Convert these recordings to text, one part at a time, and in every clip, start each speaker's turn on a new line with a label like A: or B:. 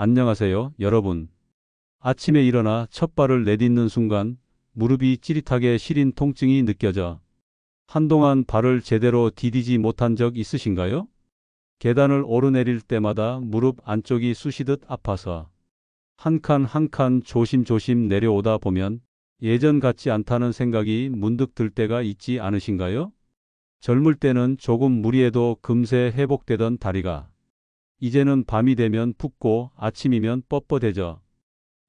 A: 안녕하세요, 여러분. 아침에 일어나 첫 발을 내딛는 순간 무릎이 찌릿하게 시린 통증이 느껴져 한동안 발을 제대로 디디지 못한 적 있으신가요? 계단을 오르내릴 때마다 무릎 안쪽이 쑤시듯 아파서 한 칸 한 칸 조심조심 내려오다 보면 예전 같지 않다는 생각이 문득 들 때가 있지 않으신가요? 젊을 때는 조금 무리해도 금세 회복되던 다리가 이제는 밤이 되면 붓고 아침이면 뻣뻣해져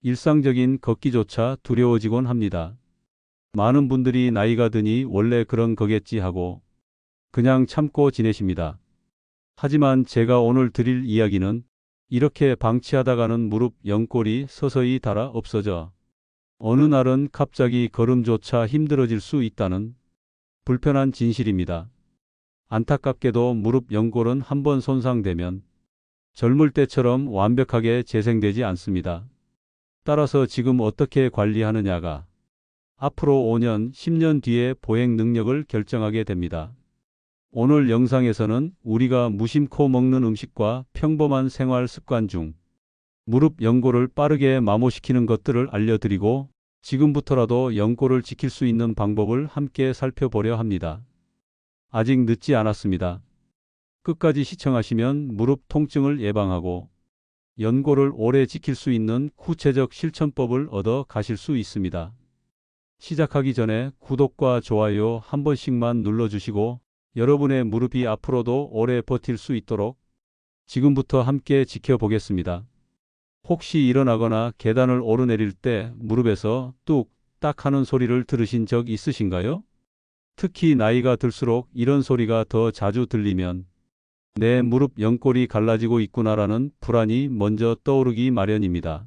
A: 일상적인 걷기조차 두려워지곤 합니다. 많은 분들이 나이가 드니 원래 그런 거겠지 하고 그냥 참고 지내십니다. 하지만 제가 오늘 드릴 이야기는 이렇게 방치하다가는 무릎 연골이 서서히 닳아 없어져 어느 날은 갑자기 걸음조차 힘들어질 수 있다는 불편한 진실입니다. 안타깝게도 무릎 연골은 한번 손상되면 젊을 때처럼 완벽하게 재생되지 않습니다. 따라서 지금 어떻게 관리하느냐가 앞으로 5년, 10년 뒤의 보행 능력을 결정하게 됩니다. 오늘 영상에서는 우리가 무심코 먹는 음식과 평범한 생활 습관 중 무릎 연골을 빠르게 마모시키는 것들을 알려드리고 지금부터라도 연골을 지킬 수 있는 방법을 함께 살펴보려 합니다. 아직 늦지 않았습니다. 끝까지 시청하시면 무릎 통증을 예방하고 연골을 오래 지킬 수 있는 구체적 실천법을 얻어 가실 수 있습니다. 시작하기 전에 구독과 좋아요 한 번씩만 눌러주시고 여러분의 무릎이 앞으로도 오래 버틸 수 있도록 지금부터 함께 지켜보겠습니다. 혹시 일어나거나 계단을 오르내릴 때 무릎에서 뚝딱 하는 소리를 들으신 적 있으신가요? 특히 나이가 들수록 이런 소리가 더 자주 들리면 내 무릎 연골이 갈라지고 있구나라는 불안이 먼저 떠오르기 마련입니다.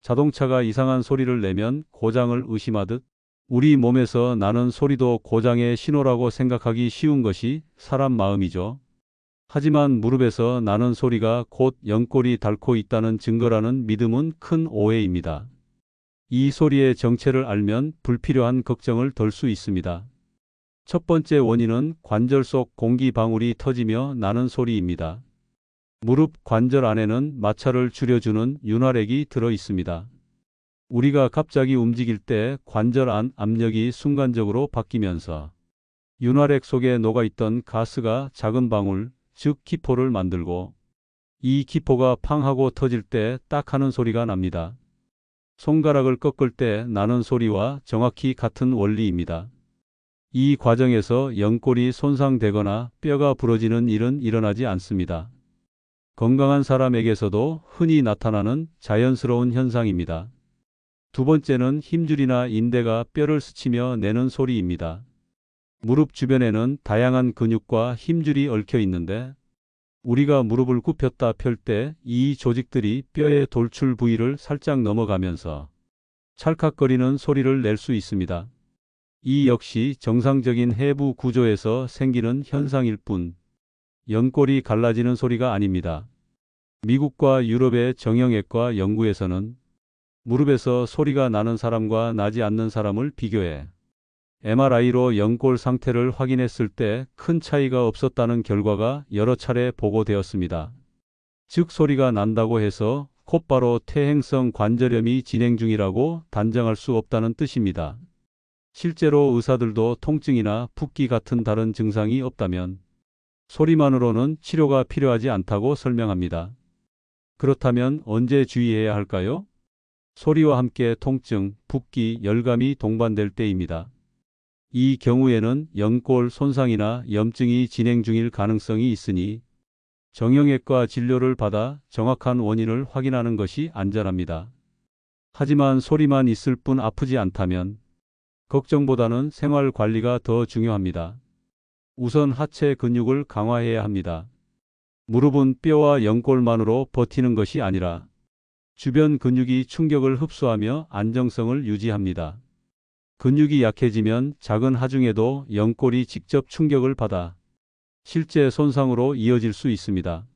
A: 자동차가 이상한 소리를 내면 고장을 의심하듯 우리 몸에서 나는 소리도 고장의 신호라고 생각하기 쉬운 것이 사람 마음이죠. 하지만 무릎에서 나는 소리가 곧 연골이 닳고 있다는 증거라는 믿음은 큰 오해입니다. 이 소리의 정체를 알면 불필요한 걱정을 덜 수 있습니다. 첫 번째 원인은 관절 속 공기 방울이 터지며 나는 소리입니다. 무릎 관절 안에는 마찰을 줄여주는 윤활액이 들어 있습니다. 우리가 갑자기 움직일 때 관절 안 압력이 순간적으로 바뀌면서 윤활액 속에 녹아있던 가스가 작은 방울, 즉 기포를 만들고 이 기포가 팡 하고 터질 때 딱 하는 소리가 납니다. 손가락을 꺾을 때 나는 소리와 정확히 같은 원리입니다. 이 과정에서 연골이 손상되거나 뼈가 부러지는 일은 일어나지 않습니다. 건강한 사람에게서도 흔히 나타나는 자연스러운 현상입니다. 두 번째는 힘줄이나 인대가 뼈를 스치며 내는 소리입니다. 무릎 주변에는 다양한 근육과 힘줄이 얽혀 있는데 우리가 무릎을 굽혔다 펼 때 이 조직들이 뼈의 돌출 부위를 살짝 넘어가면서 찰칵거리는 소리를 낼 수 있습니다. 이 역시 정상적인 해부 구조에서 생기는 현상일 뿐 연골이 갈라지는 소리가 아닙니다. 미국과 유럽의 정형외과 연구에서는 무릎에서 소리가 나는 사람과 나지 않는 사람을 비교해 MRI로 연골 상태를 확인했을 때 큰 차이가 없었다는 결과가 여러 차례 보고되었습니다. 즉 소리가 난다고 해서 곧바로 퇴행성 관절염이 진행 중이라고 단정할 수 없다는 뜻입니다. 실제로 의사들도 통증이나 붓기 같은 다른 증상이 없다면 소리만으로는 치료가 필요하지 않다고 설명합니다. 그렇다면 언제 주의해야 할까요? 소리와 함께 통증, 붓기, 열감이 동반될 때입니다. 이 경우에는 연골 손상이나 염증이 진행 중일 가능성이 있으니 정형외과 진료를 받아 정확한 원인을 확인하는 것이 안전합니다. 하지만 소리만 있을 뿐 아프지 않다면 걱정보다는 생활 관리가 더 중요합니다. 우선 하체 근육을 강화해야 합니다. 무릎은 뼈와 연골만으로 버티는 것이 아니라 주변 근육이 충격을 흡수하며 안정성을 유지합니다. 근육이 약해지면 작은 하중에도 연골이 직접 충격을 받아 실제 손상으로 이어질 수 있습니다.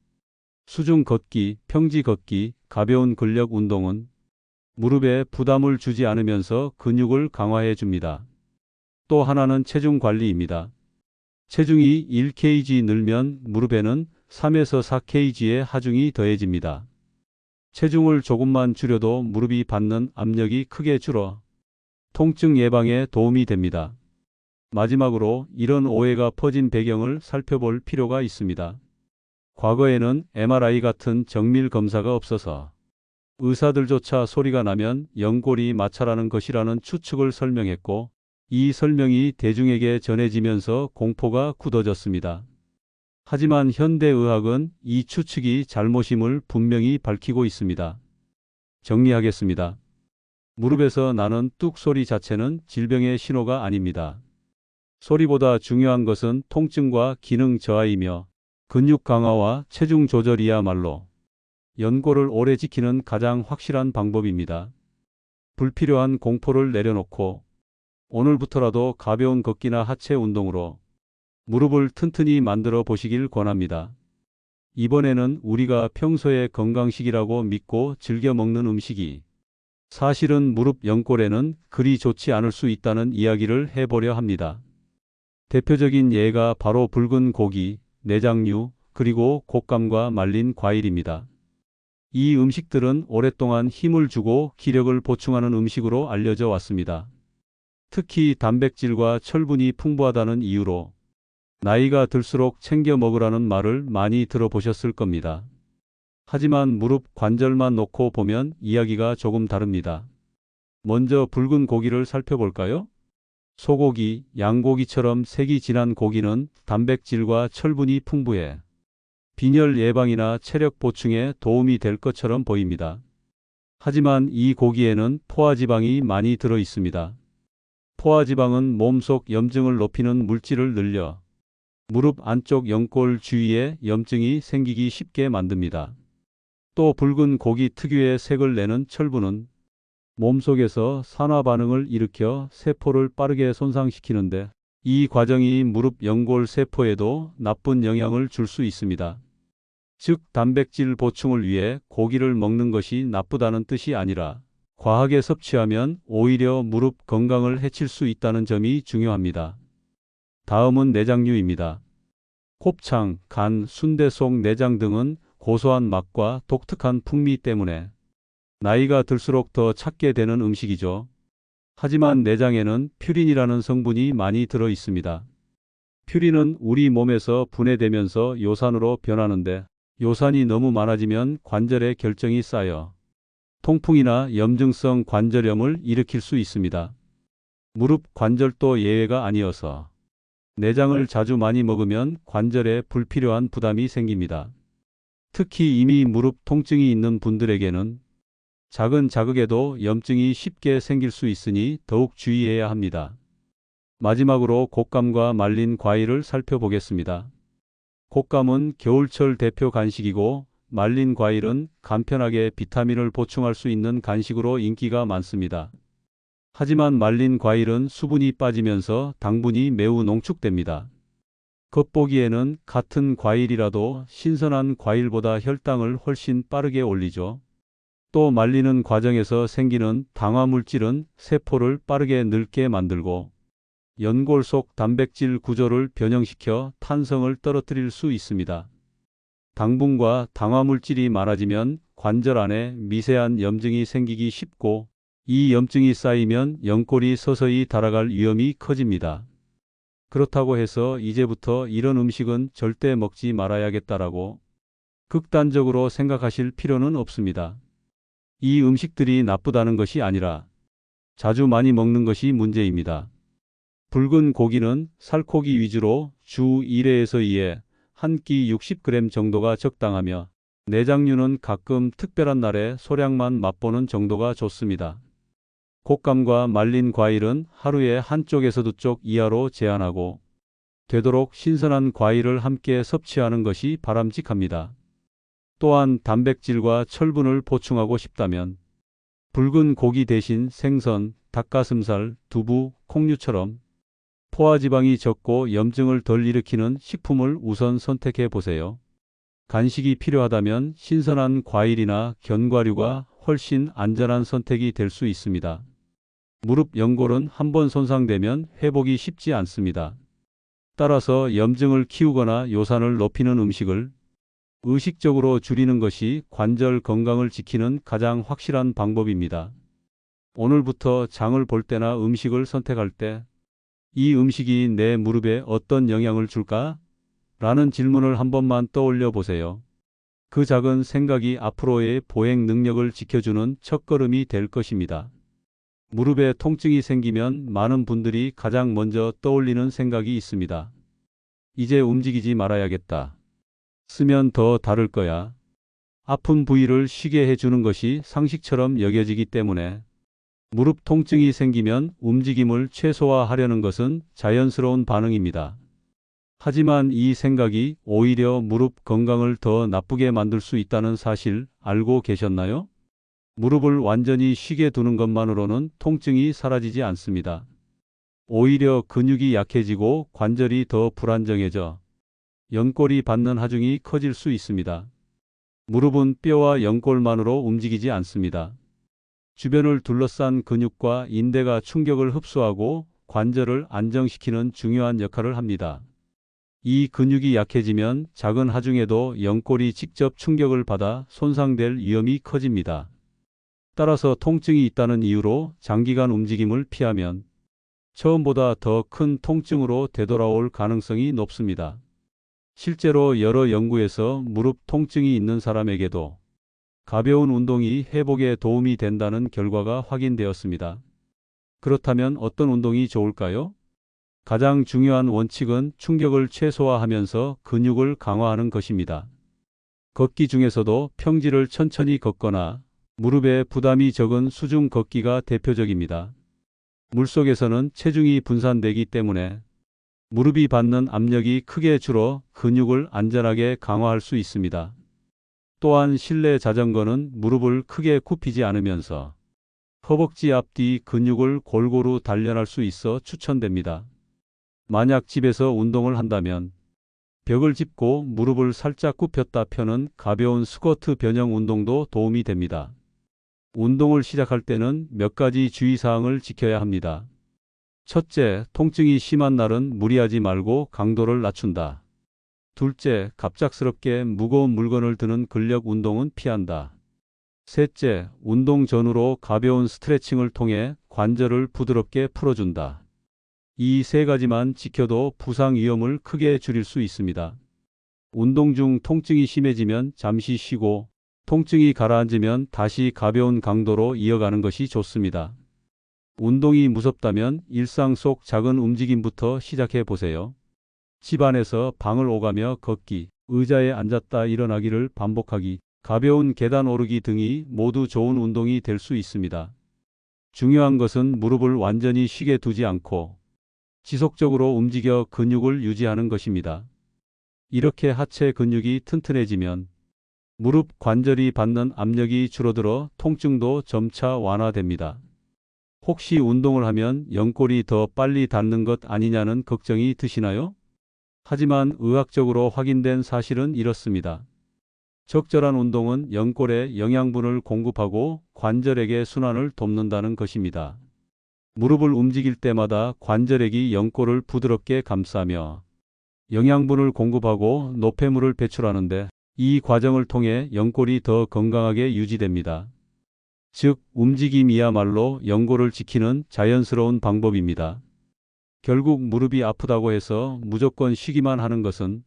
A: 수중 걷기, 평지 걷기, 가벼운 근력 운동은 무릎에 부담을 주지 않으면서 근육을 강화해 줍니다. 또 하나는 체중 관리입니다. 체중이 1kg 늘면 무릎에는 3에서 4kg의 하중이 더해집니다. 체중을 조금만 줄여도 무릎이 받는 압력이 크게 줄어 통증 예방에 도움이 됩니다. 마지막으로 이런 오해가 퍼진 배경을 살펴볼 필요가 있습니다. 과거에는 MRI 같은 정밀 검사가 없어서 의사들조차 소리가 나면 연골이 마찰하는 것이라는 추측을 설명했고, 이 설명이 대중에게 전해지면서 공포가 굳어졌습니다. 하지만 현대의학은 이 추측이 잘못임을 분명히 밝히고 있습니다. 정리하겠습니다. 무릎에서 나는 뚝 소리 자체는 질병의 신호가 아닙니다. 소리보다 중요한 것은 통증과 기능 저하이며 근육 강화와 체중 조절이야말로 연골을 오래 지키는 가장 확실한 방법입니다. 불필요한 공포를 내려놓고 오늘부터라도 가벼운 걷기나 하체 운동으로 무릎을 튼튼히 만들어 보시길 권합니다. 이번에는 우리가 평소에 건강식이라고 믿고 즐겨 먹는 음식이 사실은 무릎 연골에는 그리 좋지 않을 수 있다는 이야기를 해보려 합니다. 대표적인 예가 바로 붉은 고기, 내장류, 그리고 곶감과 말린 과일입니다. 이 음식들은 오랫동안 힘을 주고 기력을 보충하는 음식으로 알려져 왔습니다. 특히 단백질과 철분이 풍부하다는 이유로 나이가 들수록 챙겨 먹으라는 말을 많이 들어보셨을 겁니다. 하지만 무릎 관절만 놓고 보면 이야기가 조금 다릅니다. 먼저 붉은 고기를 살펴볼까요? 소고기, 양고기처럼 색이 진한 고기는 단백질과 철분이 풍부해 빈혈 예방이나 체력 보충에 도움이 될 것처럼 보입니다. 하지만 이 고기에는 포화지방이 많이 들어 있습니다. 포화지방은 몸속 염증을 높이는 물질을 늘려 무릎 안쪽 연골 주위에 염증이 생기기 쉽게 만듭니다. 또 붉은 고기 특유의 색을 내는 철분은 몸속에서 산화 반응을 일으켜 세포를 빠르게 손상시키는데 이 과정이 무릎 연골 세포에도 나쁜 영향을 줄 수 있습니다. 즉, 단백질 보충을 위해 고기를 먹는 것이 나쁘다는 뜻이 아니라 과하게 섭취하면 오히려 무릎 건강을 해칠 수 있다는 점이 중요합니다. 다음은 내장류입니다. 곱창, 간, 순대 속 내장 등은 고소한 맛과 독특한 풍미 때문에 나이가 들수록 더 찾게 되는 음식이죠. 하지만 내장에는 퓨린이라는 성분이 많이 들어 있습니다. 퓨린은 우리 몸에서 분해되면서 요산으로 변하는데 요산이 너무 많아지면 관절에 결정이 쌓여 통풍이나 염증성 관절염을 일으킬 수 있습니다. 무릎 관절도 예외가 아니어서 내장을 자주 많이 먹으면 관절에 불필요한 부담이 생깁니다. 특히 이미 무릎 통증이 있는 분들에게는 작은 자극에도 염증이 쉽게 생길 수 있으니 더욱 주의해야 합니다. 마지막으로 곶감과 말린 과일을 살펴보겠습니다. 곶감은 겨울철 대표 간식이고 말린 과일은 간편하게 비타민을 보충할 수 있는 간식으로 인기가 많습니다. 하지만 말린 과일은 수분이 빠지면서 당분이 매우 농축됩니다. 겉보기에는 같은 과일이라도 신선한 과일보다 혈당을 훨씬 빠르게 올리죠. 또 말리는 과정에서 생기는 당화물질은 세포를 빠르게 늙게 만들고 연골 속 단백질 구조를 변형시켜 탄성을 떨어뜨릴 수 있습니다. 당분과 당화물질이 많아지면 관절 안에 미세한 염증이 생기기 쉽고 이 염증이 쌓이면 연골이 서서히 닳아갈 위험이 커집니다. 그렇다고 해서 이제부터 이런 음식은 절대 먹지 말아야겠다라고 극단적으로 생각하실 필요는 없습니다. 이 음식들이 나쁘다는 것이 아니라 자주 많이 먹는 것이 문제입니다. 붉은 고기는 살코기 위주로 주 1회에서 2회, 한 끼 60g 정도가 적당하며 내장류는 가끔 특별한 날에 소량만 맛보는 정도가 좋습니다. 곶감과 말린 과일은 하루에 한쪽에서 2쪽 이하로 제한하고 되도록 신선한 과일을 함께 섭취하는 것이 바람직합니다. 또한 단백질과 철분을 보충하고 싶다면 붉은 고기 대신 생선, 닭가슴살, 두부, 콩류처럼 포화지방이 적고 염증을 덜 일으키는 식품을 우선 선택해 보세요. 간식이 필요하다면 신선한 과일이나 견과류가 훨씬 안전한 선택이 될 수 있습니다. 무릎 연골은 한번 손상되면 회복이 쉽지 않습니다. 따라서 염증을 키우거나 요산을 높이는 음식을 의식적으로 줄이는 것이 관절 건강을 지키는 가장 확실한 방법입니다. 오늘부터 장을 볼 때나 음식을 선택할 때 이 음식이 내 무릎에 어떤 영향을 줄까? 라는 질문을 한 번만 떠올려 보세요. 그 작은 생각이 앞으로의 보행 능력을 지켜주는 첫걸음이 될 것입니다. 무릎에 통증이 생기면 많은 분들이 가장 먼저 떠올리는 생각이 있습니다. 이제 움직이지 말아야겠다. 쓰면 더 다를 거야. 아픈 부위를 쉬게 해주는 것이 상식처럼 여겨지기 때문에 무릎 통증이 생기면 움직임을 최소화하려는 것은 자연스러운 반응입니다. 하지만 이 생각이 오히려 무릎 건강을 더 나쁘게 만들 수 있다는 사실 알고 계셨나요? 무릎을 완전히 쉬게 두는 것만으로는 통증이 사라지지 않습니다. 오히려 근육이 약해지고 관절이 더 불안정해져 연골이 받는 하중이 커질 수 있습니다. 무릎은 뼈와 연골만으로 움직이지 않습니다. 주변을 둘러싼 근육과 인대가 충격을 흡수하고 관절을 안정시키는 중요한 역할을 합니다. 이 근육이 약해지면 작은 하중에도 연골이 직접 충격을 받아 손상될 위험이 커집니다. 따라서 통증이 있다는 이유로 장기간 움직임을 피하면 처음보다 더 큰 통증으로 되돌아올 가능성이 높습니다. 실제로 여러 연구에서 무릎 통증이 있는 사람에게도 가벼운 운동이 회복에 도움이 된다는 결과가 확인되었습니다. 그렇다면 어떤 운동이 좋을까요? 가장 중요한 원칙은 충격을 최소화하면서 근육을 강화하는 것입니다. 걷기 중에서도 평지를 천천히 걷거나 무릎에 부담이 적은 수중 걷기가 대표적입니다. 물속에서는 체중이 분산되기 때문에 무릎이 받는 압력이 크게 줄어 근육을 안전하게 강화할 수 있습니다. 또한 실내 자전거는 무릎을 크게 굽히지 않으면서 허벅지 앞뒤 근육을 골고루 단련할 수 있어 추천됩니다. 만약 집에서 운동을 한다면 벽을 짚고 무릎을 살짝 굽혔다 펴는 가벼운 스쿼트 변형 운동도 도움이 됩니다. 운동을 시작할 때는 몇 가지 주의사항을 지켜야 합니다. 첫째, 통증이 심한 날은 무리하지 말고 강도를 낮춘다. 둘째, 갑작스럽게 무거운 물건을 드는 근력 운동은 피한다. 셋째, 운동 전후로 가벼운 스트레칭을 통해 관절을 부드럽게 풀어준다. 이 세 가지만 지켜도 부상 위험을 크게 줄일 수 있습니다. 운동 중 통증이 심해지면 잠시 쉬고 통증이 가라앉으면 다시 가벼운 강도로 이어가는 것이 좋습니다. 운동이 무섭다면 일상 속 작은 움직임부터 시작해 보세요. 집 안에서 방을 오가며 걷기, 의자에 앉았다 일어나기를 반복하기, 가벼운 계단 오르기 등이 모두 좋은 운동이 될 수 있습니다. 중요한 것은 무릎을 완전히 쉬게 두지 않고 지속적으로 움직여 근육을 유지하는 것입니다. 이렇게 하체 근육이 튼튼해지면 무릎 관절이 받는 압력이 줄어들어 통증도 점차 완화됩니다. 혹시 운동을 하면 연골이 더 빨리 닳는 것 아니냐는 걱정이 드시나요? 하지만 의학적으로 확인된 사실은 이렇습니다. 적절한 운동은 연골에 영양분을 공급하고 관절에게 순환을 돕는다는 것입니다. 무릎을 움직일 때마다 관절액이 연골을 부드럽게 감싸며 영양분을 공급하고 노폐물을 배출하는데 이 과정을 통해 연골이 더 건강하게 유지됩니다. 즉, 움직임이야말로 연골을 지키는 자연스러운 방법입니다. 결국 무릎이 아프다고 해서 무조건 쉬기만 하는 것은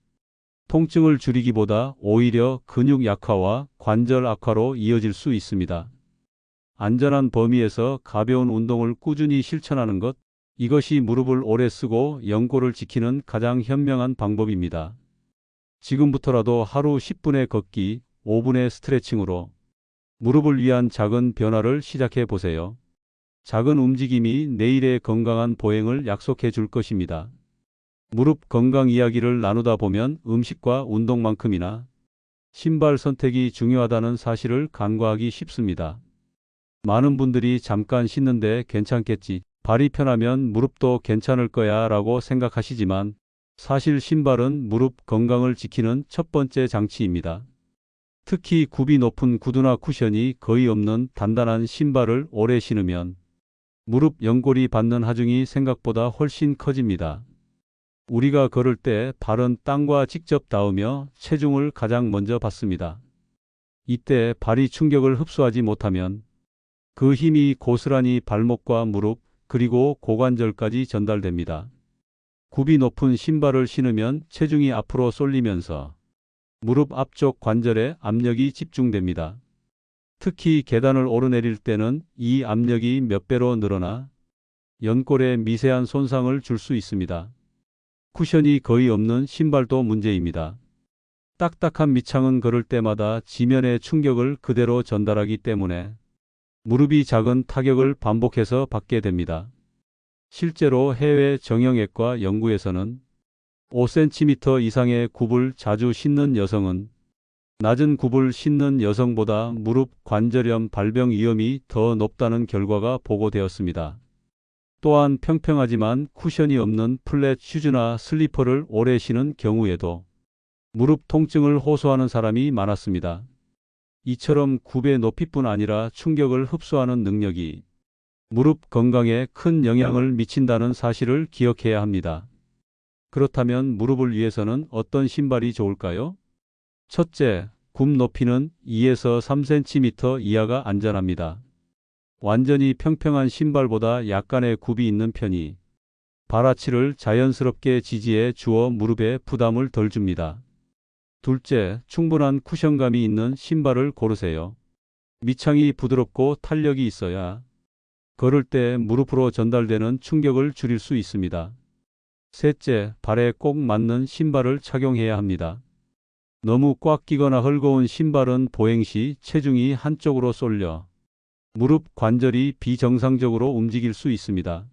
A: 통증을 줄이기보다 오히려 근육 약화와 관절 악화로 이어질 수 있습니다. 안전한 범위에서 가벼운 운동을 꾸준히 실천하는 것, 이것이 무릎을 오래 쓰고 연골을 지키는 가장 현명한 방법입니다. 지금부터라도 하루 10분의 걷기, 5분의 스트레칭으로 무릎을 위한 작은 변화를 시작해 보세요. 작은 움직임이 내일의 건강한 보행을 약속해 줄 것입니다. 무릎 건강 이야기를 나누다 보면 음식과 운동만큼이나 신발 선택이 중요하다는 사실을 간과하기 쉽습니다. 많은 분들이 잠깐 신는데 괜찮겠지, 발이 편하면 무릎도 괜찮을 거야 라고 생각하시지만 사실 신발은 무릎 건강을 지키는 첫 번째 장치입니다. 특히 굽이 높은 구두나 쿠션이 거의 없는 단단한 신발을 오래 신으면 무릎 연골이 받는 하중이 생각보다 훨씬 커집니다. 우리가 걸을 때 발은 땅과 직접 닿으며 체중을 가장 먼저 받습니다. 이때 발이 충격을 흡수하지 못하면 그 힘이 고스란히 발목과 무릎 그리고 고관절까지 전달됩니다. 굽이 높은 신발을 신으면 체중이 앞으로 쏠리면서 무릎 앞쪽 관절에 압력이 집중됩니다. 특히 계단을 오르내릴 때는 이 압력이 몇 배로 늘어나 연골에 미세한 손상을 줄 수 있습니다. 쿠션이 거의 없는 신발도 문제입니다. 딱딱한 밑창은 걸을 때마다 지면의 충격을 그대로 전달하기 때문에 무릎이 작은 타격을 반복해서 받게 됩니다. 실제로 해외 정형외과 연구에서는 5cm 이상의 굽을 자주 신는 여성은 낮은 굽을 신는 여성보다 무릎 관절염 발병 위험이 더 높다는 결과가 보고되었습니다. 또한 평평하지만 쿠션이 없는 플랫 슈즈나 슬리퍼를 오래 신은 경우에도 무릎 통증을 호소하는 사람이 많았습니다. 이처럼 굽의 높이뿐 아니라 충격을 흡수하는 능력이 무릎 건강에 큰 영향을 미친다는 사실을 기억해야 합니다. 그렇다면 무릎을 위해서는 어떤 신발이 좋을까요? 첫째, 굽 높이는 2에서 3cm 이하가 안전합니다. 완전히 평평한 신발보다 약간의 굽이 있는 편이 발아치를 자연스럽게 지지해 주어 무릎에 부담을 덜 줍니다. 둘째, 충분한 쿠션감이 있는 신발을 고르세요. 밑창이 부드럽고 탄력이 있어야 걸을 때 무릎으로 전달되는 충격을 줄일 수 있습니다. 셋째, 발에 꼭 맞는 신발을 착용해야 합니다. 너무 꽉 끼거나 헐거운 신발은 보행 시 체중이 한쪽으로 쏠려 무릎 관절이 비정상적으로 움직일 수 있습니다.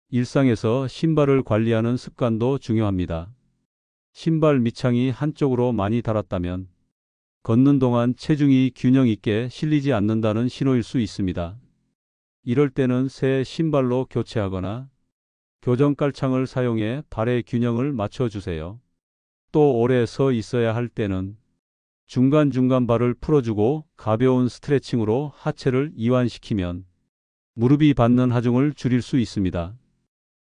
A: 일상에서 신발을 관리하는 습관도 중요합니다. 신발 밑창이 한쪽으로 많이 닳았다면 걷는 동안 체중이 균형 있게 실리지 않는다는 신호일 수 있습니다. 이럴 때는 새 신발로 교체하거나 교정 깔창을 사용해 발의 균형을 맞춰주세요. 또 오래 서 있어야 할 때는 중간중간 발을 풀어주고 가벼운 스트레칭으로 하체를 이완시키면 무릎이 받는 하중을 줄일 수 있습니다.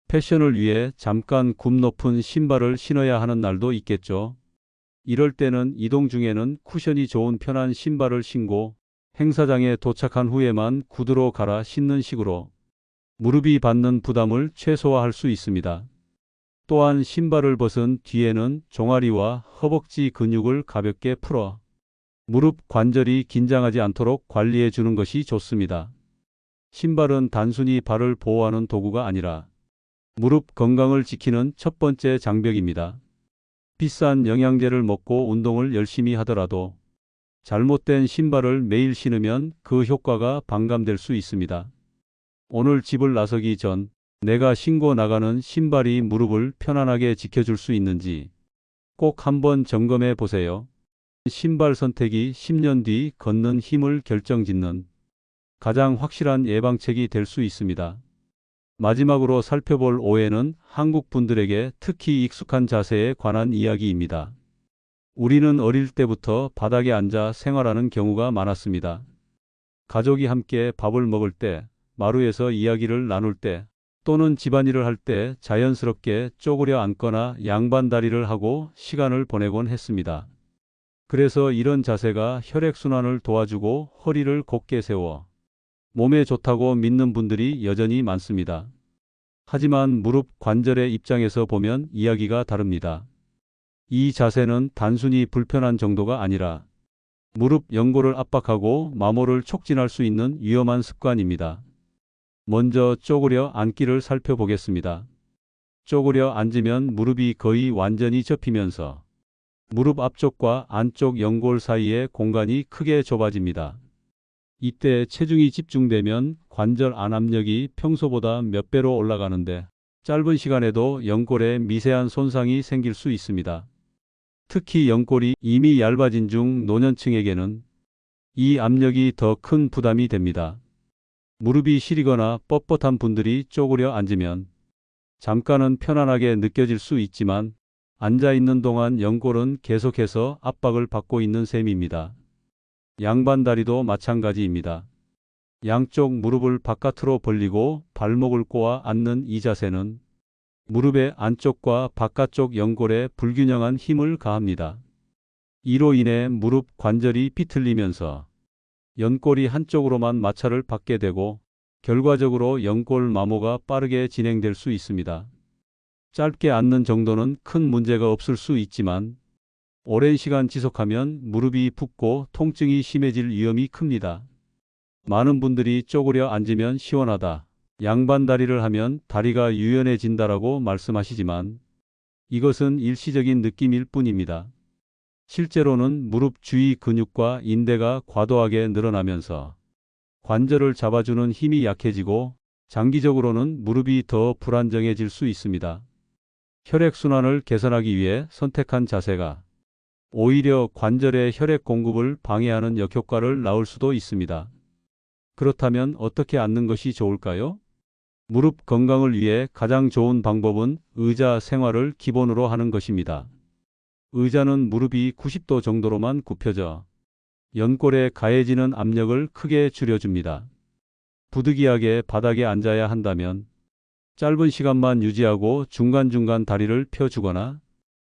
A: 패션을 위해 잠깐 굽 높은 신발을 신어야 하는 날도 있겠죠. 이럴 때는 이동 중에는 쿠션이 좋은 편한 신발을 신고 행사장에 도착한 후에만 구두로 갈아 신는 식으로 무릎이 받는 부담을 최소화할 수 있습니다. 또한 신발을 벗은 뒤에는 종아리와 허벅지 근육을 가볍게 풀어 무릎 관절이 긴장하지 않도록 관리해 주는 것이 좋습니다. 신발은 단순히 발을 보호하는 도구가 아니라 무릎 건강을 지키는 첫 번째 장벽입니다. 비싼 영양제를 먹고 운동을 열심히 하더라도 잘못된 신발을 매일 신으면 그 효과가 반감될 수 있습니다. 오늘 집을 나서기 전 내가 신고 나가는 신발이 무릎을 편안하게 지켜줄 수 있는지 꼭 한번 점검해 보세요. 신발 선택이 10년 뒤 걷는 힘을 결정짓는 가장 확실한 예방책이 될 수 있습니다. 마지막으로 살펴볼 오해는 한국 분들에게 특히 익숙한 자세에 관한 이야기입니다. 우리는 어릴 때부터 바닥에 앉아 생활하는 경우가 많았습니다. 가족이 함께 밥을 먹을 때, 마루에서 이야기를 나눌 때, 또는 집안일을 할 때 자연스럽게 쪼그려 앉거나 양반다리를 하고 시간을 보내곤 했습니다. 그래서 이런 자세가 혈액순환을 도와주고 허리를 곧게 세워 몸에 좋다고 믿는 분들이 여전히 많습니다. 하지만 무릎 관절의 입장에서 보면 이야기가 다릅니다. 이 자세는 단순히 불편한 정도가 아니라 무릎 연골을 압박하고 마모를 촉진할 수 있는 위험한 습관입니다. 먼저 쪼그려 앉기를 살펴보겠습니다. 쪼그려 앉으면 무릎이 거의 완전히 접히면서 무릎 앞쪽과 안쪽 연골 사이의 공간이 크게 좁아집니다. 이때 체중이 집중되면 관절 안 압력이 평소보다 몇 배로 올라가는데 짧은 시간에도 연골에 미세한 손상이 생길 수 있습니다. 특히 연골이 이미 얇아진 중 노년층에게는 이 압력이 더 큰 부담이 됩니다. 무릎이 시리거나 뻣뻣한 분들이 쪼그려 앉으면 잠깐은 편안하게 느껴질 수 있지만 앉아 있는 동안 연골은 계속해서 압박을 받고 있는 셈입니다. 양반다리도 마찬가지입니다. 양쪽 무릎을 바깥으로 벌리고 발목을 꼬아 앉는 이 자세는 무릎의 안쪽과 바깥쪽 연골에 불균형한 힘을 가합니다. 이로 인해 무릎 관절이 비틀리면서 연골이 한쪽으로만 마찰을 받게 되고 결과적으로 연골 마모가 빠르게 진행될 수 있습니다. 짧게 앉는 정도는 큰 문제가 없을 수 있지만 오랜 시간 지속하면 무릎이 붓고 통증이 심해질 위험이 큽니다. 많은 분들이 쪼그려 앉으면 시원하다, 양반 다리를 하면 다리가 유연해진다라고 말씀하시지만 이것은 일시적인 느낌일 뿐입니다. 실제로는 무릎 주위 근육과 인대가 과도하게 늘어나면서 관절을 잡아주는 힘이 약해지고 장기적으로는 무릎이 더 불안정해질 수 있습니다. 혈액순환을 개선하기 위해 선택한 자세가 오히려 관절의 혈액 공급을 방해하는 역효과를 낳을 수도 있습니다. 그렇다면 어떻게 앉는 것이 좋을까요? 무릎 건강을 위해 가장 좋은 방법은 의자 생활을 기본으로 하는 것입니다. 의자는 무릎이 90도 정도로만 굽혀져 연골에 가해지는 압력을 크게 줄여줍니다. 부득이하게 바닥에 앉아야 한다면 짧은 시간만 유지하고 중간중간 다리를 펴주거나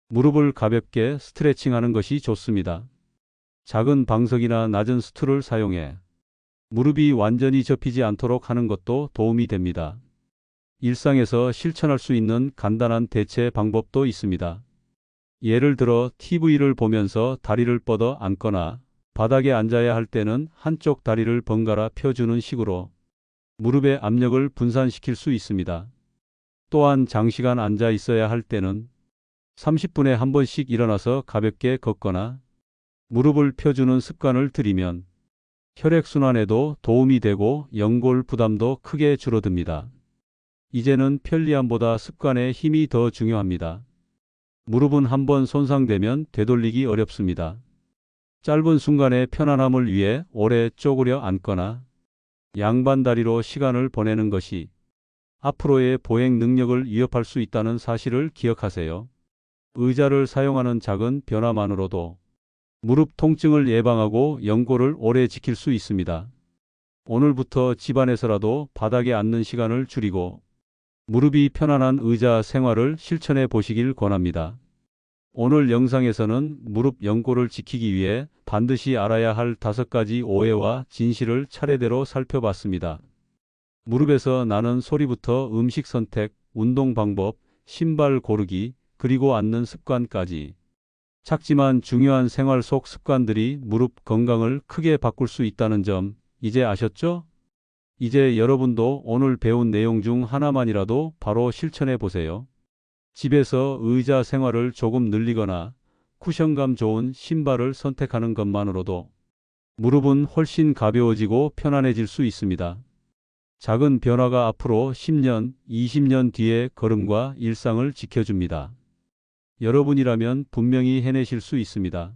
A: 무릎을 가볍게 스트레칭하는 것이 좋습니다. 작은 방석이나 낮은 스툴을 사용해 무릎이 완전히 접히지 않도록 하는 것도 도움이 됩니다. 일상에서 실천할 수 있는 간단한 대체 방법도 있습니다. 예를 들어 TV를 보면서 다리를 뻗어 앉거나 바닥에 앉아야 할 때는 한쪽 다리를 번갈아 펴주는 식으로 무릎의 압력을 분산시킬 수 있습니다. 또한 장시간 앉아 있어야 할 때는 30분에 한 번씩 일어나서 가볍게 걷거나 무릎을 펴주는 습관을 들이면 혈액순환에도 도움이 되고 연골 부담도 크게 줄어듭니다. 이제는 편리함보다 습관의 힘이 더 중요합니다. 무릎은 한번 손상되면 되돌리기 어렵습니다. 짧은 순간의 편안함을 위해 오래 쪼그려 앉거나 양반 다리로 시간을 보내는 것이 앞으로의 보행 능력을 위협할 수 있다는 사실을 기억하세요. 의자를 사용하는 작은 변화만으로도 무릎 통증을 예방하고 연골을 오래 지킬 수 있습니다. 오늘부터 집안에서라도 바닥에 앉는 시간을 줄이고 무릎이 편안한 의자 생활을 실천해 보시길 권합니다. 오늘 영상에서는 무릎 연골을 지키기 위해 반드시 알아야 할 5가지 오해와 진실을 차례대로 살펴봤습니다. 무릎에서 나는 소리부터 음식 선택, 운동 방법, 신발 고르기, 그리고 앉는 습관까지 작지만 중요한 생활 속 습관들이 무릎 건강을 크게 바꿀 수 있다는 점 이제 아셨죠? 이제 여러분도 오늘 배운 내용 중 하나만이라도 바로 실천해 보세요. 집에서 의자 생활을 조금 늘리거나 쿠션감 좋은 신발을 선택하는 것만으로도 무릎은 훨씬 가벼워지고 편안해질 수 있습니다. 작은 변화가 앞으로 10년, 20년 뒤의 걸음과 일상을 지켜줍니다. 여러분이라면 분명히 해내실 수 있습니다.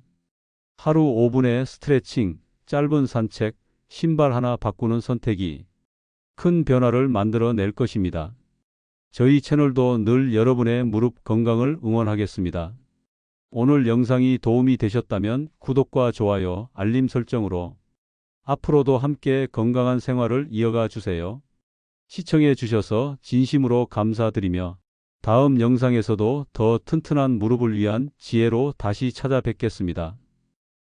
A: 하루 5분의 스트레칭, 짧은 산책, 신발 하나 바꾸는 선택이 큰 변화를 만들어낼 것입니다. 저희 채널도 늘 여러분의 무릎 건강을 응원하겠습니다. 오늘 영상이 도움이 되셨다면 구독과 좋아요, 알림 설정으로 앞으로도 함께 건강한 생활을 이어가 주세요. 시청해 주셔서 진심으로 감사드리며 다음 영상에서도 더 튼튼한 무릎을 위한 지혜로 다시 찾아뵙겠습니다.